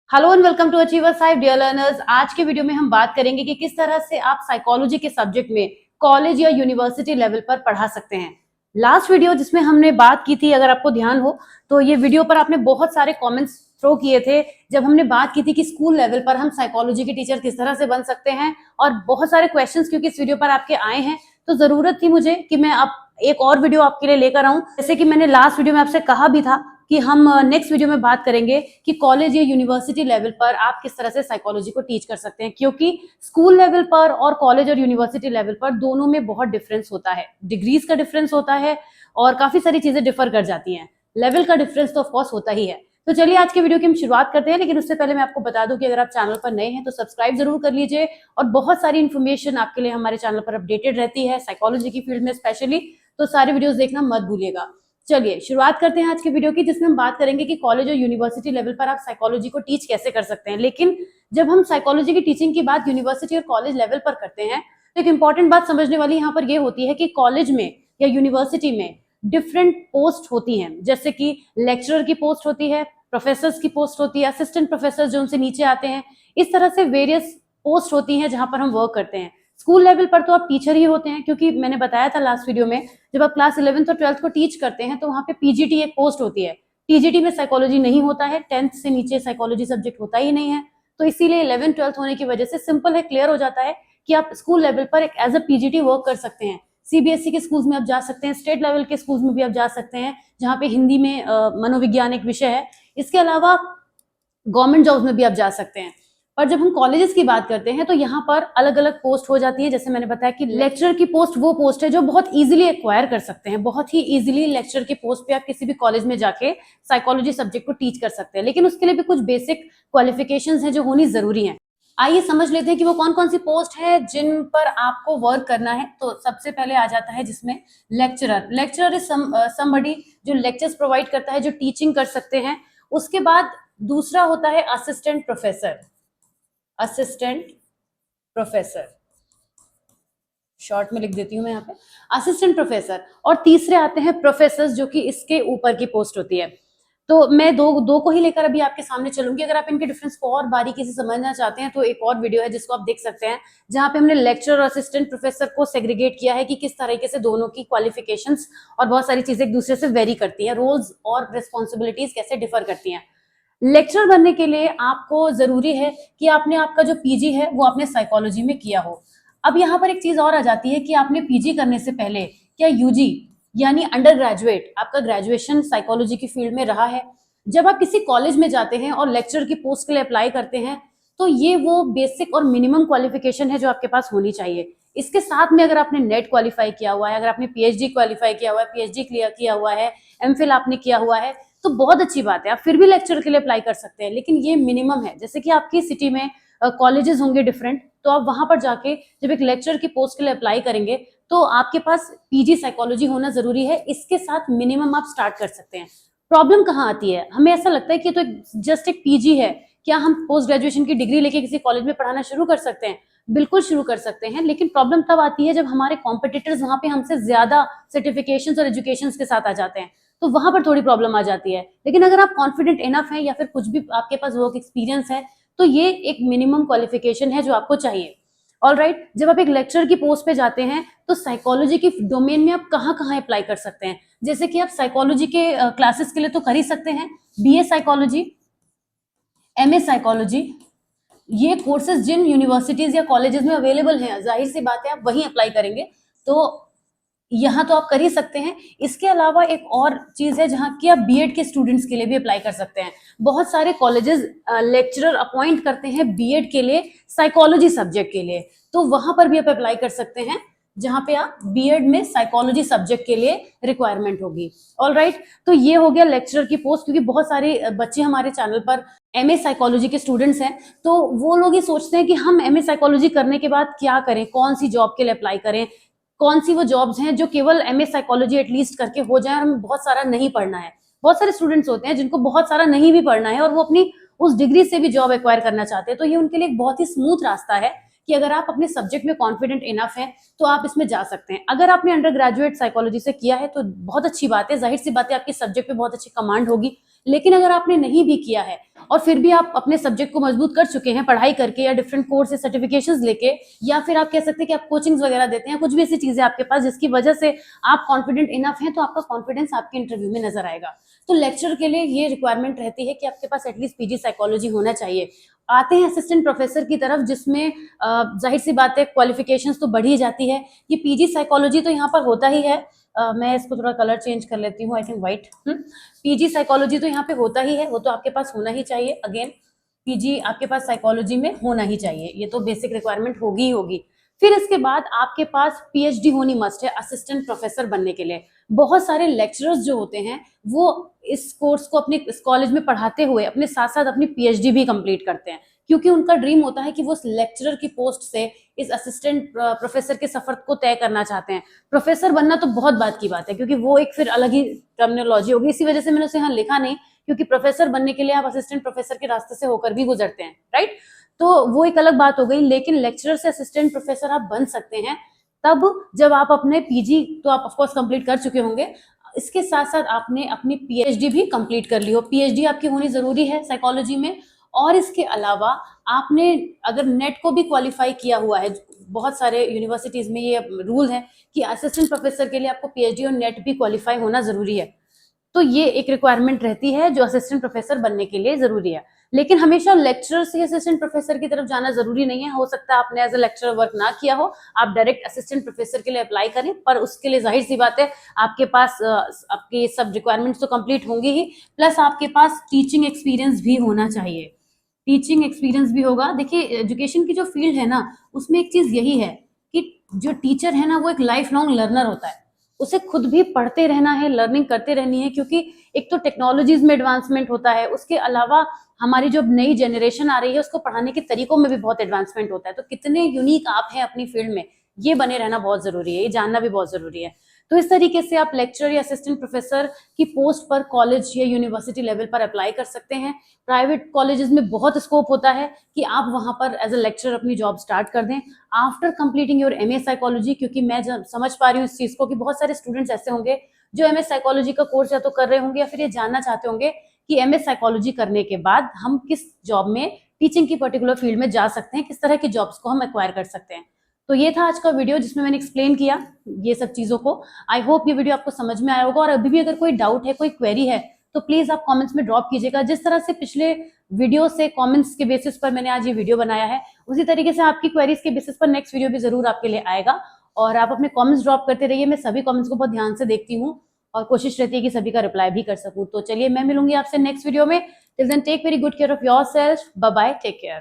Hello and welcome to achievers hive dear learners. आज के video में हम बात करेंगे कि किस तरह से आप साइकोलॉजी के सब्जेक्ट में कॉलेज या यूनिवर्सिटी लेवल पर पढ़ा सकते हैं। लास्ट वीडियो जिसमें हमने बात की थी, अगर आपको ध्यान हो तो ये वीडियो पर आपने बहुत सारे कमेंट्स थ्रो किए थे जब हमने बात की थी कि स्कूल लेवल पर हम साइकोलॉजी के टीचर किस तरह से बन सकते हैं, और बहुत सारे क्वेश्चंस क्योंकि इस वीडियो पर आपके आए हैं तो जरूरत थी मुझे कि मैं अब एक और वीडियो आपके लिए लेकर आऊं। जैसे कि मैंने लास्ट वीडियो में आपसे कहा भी था कि हम नेक्स्ट वीडियो में बात करेंगे कि कॉलेज या यूनिवर्सिटी लेवल पर आप किस तरह से साइकोलॉजी को टीच कर सकते हैं, क्योंकि स्कूल लेवल पर और कॉलेज और यूनिवर्सिटी लेवल पर दोनों में बहुत डिफरेंस होता है। डिग्रीज का डिफरेंस होता है और काफी सारी चीजें डिफर कर जाती हैं। लेवल का डिफरेंस तो ऑफकोर्स होता ही है। तो चलिए आज के वीडियो की हम शुरुआत करते हैं, लेकिन उससे पहले मैं आपको बता दूं कि अगर आप चैनल पर नए हैं तो सब्सक्राइब जरूर कर लीजिए, और बहुत सारी इन्फॉर्मेशन आपके लिए हमारे चैनल पर अपडेटेड रहती है साइकोलॉजी की फील्ड में स्पेशली, तो सारे वीडियोस देखना मत भूलिएगा। चलिए शुरुआत करते हैं आज के वीडियो की, जिसमें हम बात करेंगे कि कॉलेज और यूनिवर्सिटी लेवल पर आप साइकोलॉजी को टीच कैसे कर सकते हैं। लेकिन जब हम साइकोलॉजी की टीचिंग की बात यूनिवर्सिटी और कॉलेज लेवल पर करते हैं तो एक इंपॉर्टेंट बात समझने वाली यहाँ पर यह होती है कि कॉलेज में या यूनिवर्सिटी में डिफरेंट पोस्ट होती हैं। जैसे कि लेक्चरर की पोस्ट होती है, प्रोफेसर की पोस्ट होती है, असिस्टेंट प्रोफेसर जो उनसे नीचे आते हैं, इस तरह से वेरियस पोस्ट होती हैं जहां पर हम वर्क करते हैं। स्कूल लेवल पर तो आप टीचर ही होते हैं, क्योंकि मैंने बताया था लास्ट वीडियो में, जब आप क्लास 11th और 12th को टीच करते हैं तो वहां पे पीजीटी एक पोस्ट होती है। टीजीटी में साइकोलॉजी नहीं होता है, 10th से नीचे साइकोलॉजी सब्जेक्ट होता ही नहीं है। तो इसीलिए 11th 12th होने की वजह से सिंपल है, क्लियर हो जाता है कि आप स्कूल लेवल पर एक एज अ पीजीटी वर्क कर सकते हैं। सीबीएसई के स्कूल्स में आप जा सकते हैं, स्टेट लेवल के स्कूल्स में भी आप जा सकते हैं जहाँ पे हिंदी में मनोविज्ञान एक विषय है। इसके अलावा गवर्नमेंट जॉब्स में भी आप जा सकते हैं। पर जब हम कॉलेजेस की बात करते हैं तो यहाँ पर अलग अलग पोस्ट हो जाती है। जैसे मैंने बताया कि लेक्चरर की पोस्ट वो पोस्ट है जो बहुत इजीली एक्वायर कर सकते हैं, बहुत ही इजीली लेक्चरर की पोस्ट पे आप किसी भी कॉलेज में जाके साइकोलॉजी सब्जेक्ट को टीच कर सकते हैं। लेकिन उसके लिए भी कुछ बेसिक क्वालिफिकेशंस हैं जो होनी जरूरी है। आइए समझ लेते हैं कि वो कौन कौन सी पोस्ट है जिन पर आपको वर्क करना है। तो सबसे पहले आ जाता है जिसमें लेक्चरर। लेक्चरर इज समबडी जो लेक्चर्स प्रोवाइड करता है, जो टीचिंग कर सकते हैं। उसके बाद दूसरा होता है assistant professor. Assistant professor short में लिख देती हूं मैं यहाँ पे, असिस्टेंट प्रोफेसर। और तीसरे आते हैं प्रोफेसर, जो कि इसके ऊपर की पोस्ट होती है। तो मैं दो को ही लेकर अभी आपके सामने चलूंगी। अगर आप इनके डिफरेंस को और बारीकी से समझना चाहते हैं तो एक और वीडियो है जिसको आप देख सकते हैं, जहां पे हमने लेक्चरर और असिस्टेंट प्रोफेसर को सेग्रीगेट किया है कि किस तरीके से दोनों की क्वालिफिकेशंस और बहुत सारी चीजें एक दूसरे से वेरी करती हैं, रोल्स और रिस्पॉन्सिबिलिटीज कैसे डिफर करती हैं। लेक्चरर बनने के लिए आपको जरूरी है कि आपने आपका जो पीजी है वो आपने साइकोलॉजी में किया हो। अब यहाँ पर एक चीज और आ जाती है कि आपने पीजी करने से पहले क्या यूजी यानी अंडर ग्रेजुएट आपका ग्रेजुएशन साइकोलॉजी की फील्ड में रहा है। जब आप किसी कॉलेज में जाते हैं और लेक्चर की पोस्ट के लिए अप्लाई करते हैं तो ये वो बेसिक और मिनिमम क्वालिफिकेशन है जो आपके पास होनी चाहिए। इसके साथ में अगर आपने नेट क्वालिफाई किया हुआ है, अगर आपने पीएचडी क्वालिफाई किया हुआ है, पीएचडी क्लियर किया हुआ है, एमफिल आपने किया हुआ है, तो बहुत अच्छी बात है, आप फिर भी लेक्चर के लिए अप्लाई कर सकते हैं। लेकिन ये मिनिमम है। जैसे कि आपकी सिटी में कॉलेजेस होंगे डिफरेंट, तो आप वहां पर जाके जब एक लेक्चर की पोस्ट के लिए अप्लाई करेंगे तो आपके पास पीजी साइकोलॉजी होना जरूरी है। इसके साथ मिनिमम आप स्टार्ट कर सकते हैं। प्रॉब्लम कहाँ आती है, हमें ऐसा लगता है कि तो जस्ट एक पीजी है, क्या हम पोस्ट ग्रेजुएशन की डिग्री लेके किसी कॉलेज में पढ़ाना शुरू कर सकते हैं? बिल्कुल शुरू कर सकते हैं, लेकिन प्रॉब्लम तब आती है जब हमारे कॉम्पिटिटर्स वहां पे हमसे ज्यादा सर्टिफिकेशंस और एजुकेशन के साथ आ जाते हैं, तो वहां पर थोड़ी प्रॉब्लम आ जाती है। लेकिन अगर आप कॉन्फिडेंट इनफ है या फिर कुछ भी आपके पास वर्क एक्सपीरियंस है तो ये एक मिनिमम क्वालिफिकेशन है जो आपको चाहिए। ऑलराइट, जब आप एक लेक्चर की पोस्ट पे जाते हैं तो साइकोलॉजी की डोमेन में आप कहाँ कहाँ अप्लाई कर सकते हैं। जैसे कि आप साइकोलॉजी के क्लासेस के लिए तो कर ही सकते हैं, बीए साइकोलॉजी, एमए साइकोलॉजी, ये कोर्सेज जिन यूनिवर्सिटीज या कॉलेजेस में अवेलेबल हैं, जाहिर सी बात है आप वहीं अप्लाई करेंगे, तो यहाँ तो आप कर ही सकते हैं। इसके अलावा एक और चीज है जहाँ की आप बीएड के स्टूडेंट्स के लिए भी अप्लाई कर सकते हैं। बहुत सारे कॉलेजेस लेक्चरर अपॉइंट करते हैं बीएड के लिए, साइकोलॉजी सब्जेक्ट के लिए, तो वहां पर भी आप अप्लाई कर सकते हैं जहां पे आप बीएड में साइकोलॉजी सब्जेक्ट के लिए रिक्वायरमेंट होगी। ऑलराइट, तो ये हो गया लेक्चरर की पोस्ट। क्योंकि बहुत सारे बच्चे हमारे चैनल पर एमए साइकोलॉजी के स्टूडेंट्स हैं, तो वो लोग ये सोचते हैं कि हम एमए साइकोलॉजी करने के बाद क्या करें, कौन सी जॉब के लिए अप्लाई करें, कौन सी वो जॉब्स हैं जो केवल एमए साइकोलॉजी एटलीस्ट करके हो जाए और हमें बहुत सारा नहीं पढ़ना है। बहुत सारे स्टूडेंट्स होते हैं जिनको बहुत सारा नहीं भी पढ़ना है और वो अपनी उस डिग्री से भी जॉब एक्वायर करना चाहते हैं, तो ये उनके लिए एक बहुत ही स्मूथ रास्ता है कि अगर आप अपने सब्जेक्ट में कॉन्फिडेंट इनफ है तो आप इसमें जा सकते हैं। अगर आपने अंडर ग्रेजुएट साइकोलॉजी से किया है तो बहुत अच्छी बात है, जाहिर सी बात है आपके सब्जेक्ट पे बहुत अच्छी कमांड होगी। लेकिन अगर आपने नहीं भी किया है और फिर भी आप अपने सब्जेक्ट को मजबूत कर चुके हैं पढ़ाई करके या डिफरेंट कोर्स से सर्टिफिकेशंस लेके, या फिर आप कह सकते हैं कि आप कोचिंग्स वगैरह देते हैं, कुछ भी ऐसी चीजें आपके पास जिसकी वजह से आप कॉन्फिडेंट इनफ हैं, तो आपका कॉन्फिडेंस आपके इंटरव्यू में नजर आएगा। तो लेक्चर के लिए ये रिक्वायरमेंट रहती है कि आपके पास एटलीस्ट पीजी साइकोलॉजी होना चाहिए। आते हैं असिस्टेंट प्रोफेसर की तरफ, जिसमें जाहिर सी बात है क्वालिफिकेशंस तो बढ़ ही जाती है। ये पीजी साइकोलॉजी तो यहाँ पर होता ही है। मैं इसको थोड़ा कलर चेंज कर लेती हूँ, I think white. PG psychology तो यहाँ पे होता ही है, वो तो आपके पास होना ही चाहिए। अगेन पीजी आपके पास साइकोलॉजी में होना ही चाहिए, ये तो बेसिक रिक्वायरमेंट होगी ही होगी। फिर इसके बाद आपके पास पीएचडी होनी मस्ट है असिस्टेंट प्रोफेसर बनने के लिए। बहुत सारे लेक्चरर्स जो होते हैं वो इस कोर्स को अपने इस कॉलेज में पढ़ाते हुए अपने साथ साथ अपनी पीएचडी भी कंप्लीट करते हैं, क्योंकि उनका ड्रीम होता है कि वो लेक्चरर की पोस्ट से इस असिस्टेंट प्रोफेसर के सफर को तय करना चाहते हैं। प्रोफेसर बनना तो बहुत बात की बात है, क्योंकि वो एक फिर अलग ही टर्मिनोलॉजी होगी, इसी वजह से मैंने उसे यहाँ लिखा नहीं, क्योंकि प्रोफेसर बनने के लिए आप असिस्टेंट प्रोफेसर के रास्ते से होकर भी गुजरते हैं, राइट। तो वो एक अलग बात हो गई, लेकिन लेक्चरर से असिस्टेंट प्रोफेसर आप बन सकते हैं तब जब आप अपने पीजी तो आप ऑफकोर्स कंप्लीट कर चुके होंगे, इसके साथ साथ आपने अपनी पीएचडी भी कंप्लीट कर ली हो। पीएचडी आपकी होनी जरूरी है साइकोलॉजी में। और इसके अलावा आपने अगर नेट को भी क्वालिफाई किया हुआ है, बहुत सारे यूनिवर्सिटीज में ये रूल है कि असिस्टेंट प्रोफेसर के लिए आपको पीएचडी और नेट भी क्वालिफाई होना जरूरी है। तो ये एक रिक्वायरमेंट रहती है जो असिस्टेंट प्रोफेसर बनने के लिए जरूरी है। लेकिन हमेशा लेक्चरर से असिस्टेंट प्रोफेसर की तरफ जाना जरूरी नहीं है। हो सकता है आपने एज अ लेक्चरर वर्क ना किया हो, आप डायरेक्ट असिस्टेंट प्रोफेसर के लिए अप्लाई करें, पर उसके लिए जाहिर सी बात है आपके पास आपके सब रिक्वायरमेंट्स तो कंप्लीट होंगी ही, प्लस आपके पास टीचिंग एक्सपीरियंस भी होना चाहिए। टीचिंग एक्सपीरियंस भी होगा। देखिए एजुकेशन की जो फील्ड है ना, उसमें एक चीज यही है कि जो टीचर है ना वो एक लाइफ लॉन्ग लर्नर होता है। उसे खुद भी पढ़ते रहना है, लर्निंग करते रहनी है, क्योंकि एक तो टेक्नोलॉजीज में एडवांसमेंट होता है, उसके अलावा हमारी जो नई जनरेशन आ रही है उसको पढ़ाने के तरीकों में भी बहुत एडवांसमेंट होता है। तो कितने यूनिक आप हैं अपनी फील्ड में, ये बने रहना बहुत जरूरी है, ये जानना भी बहुत जरूरी है। तो इस तरीके से आप लेक्चरर या असिस्टेंट प्रोफेसर की पोस्ट पर कॉलेज या यूनिवर्सिटी लेवल पर अप्लाई कर सकते हैं। प्राइवेट कॉलेजेस में बहुत स्कोप होता है कि आप वहां पर एज अ लेक्चरर अपनी जॉब स्टार्ट कर दें after completing your MA psychology. क्योंकि मैं समझ पा रही हूँ इस चीज को कि बहुत सारे स्टूडेंट्स ऐसे होंगे जो एमए साइकोलॉजी का कोर्स या तो कर रहे होंगे या फिर ये जानना चाहते होंगे कि एमए साइकोलॉजी करने के बाद हम किस जॉब में टीचिंग की पर्टिकुलर फील्ड में जा सकते हैं, किस तरह की जॉब्स को हम एक्वायर कर सकते हैं। तो ये था आज का वीडियो जिसमें मैंने एक्सप्लेन किया ये सब चीजों को। आई होप ये वीडियो आपको समझ में आया होगा, और अभी भी अगर कोई डाउट है, कोई क्वेरी है, तो प्लीज आप कमेंट्स में ड्रॉप कीजिएगा। जिस तरह से पिछले वीडियो से कमेंट्स के बेसिस पर मैंने आज ये वीडियो बनाया है, उसी तरीके से आपकी क्वेरीज के बेसिस पर नेक्स्ट वीडियो भी जरूर आपके लिए आएगा। और आप अपने कमेंट्स ड्रॉप करते रहिए, मैं सभी कमेंट्स को बहुत ध्यान से देखती हूँ और कोशिश रहती है कि सभी का रिप्लाई भी कर सकूं। तो चलिए मैं मिलूंगी आपसे नेक्स्ट वीडियो में। Till then take very good care of yourself. Bye bye, take care.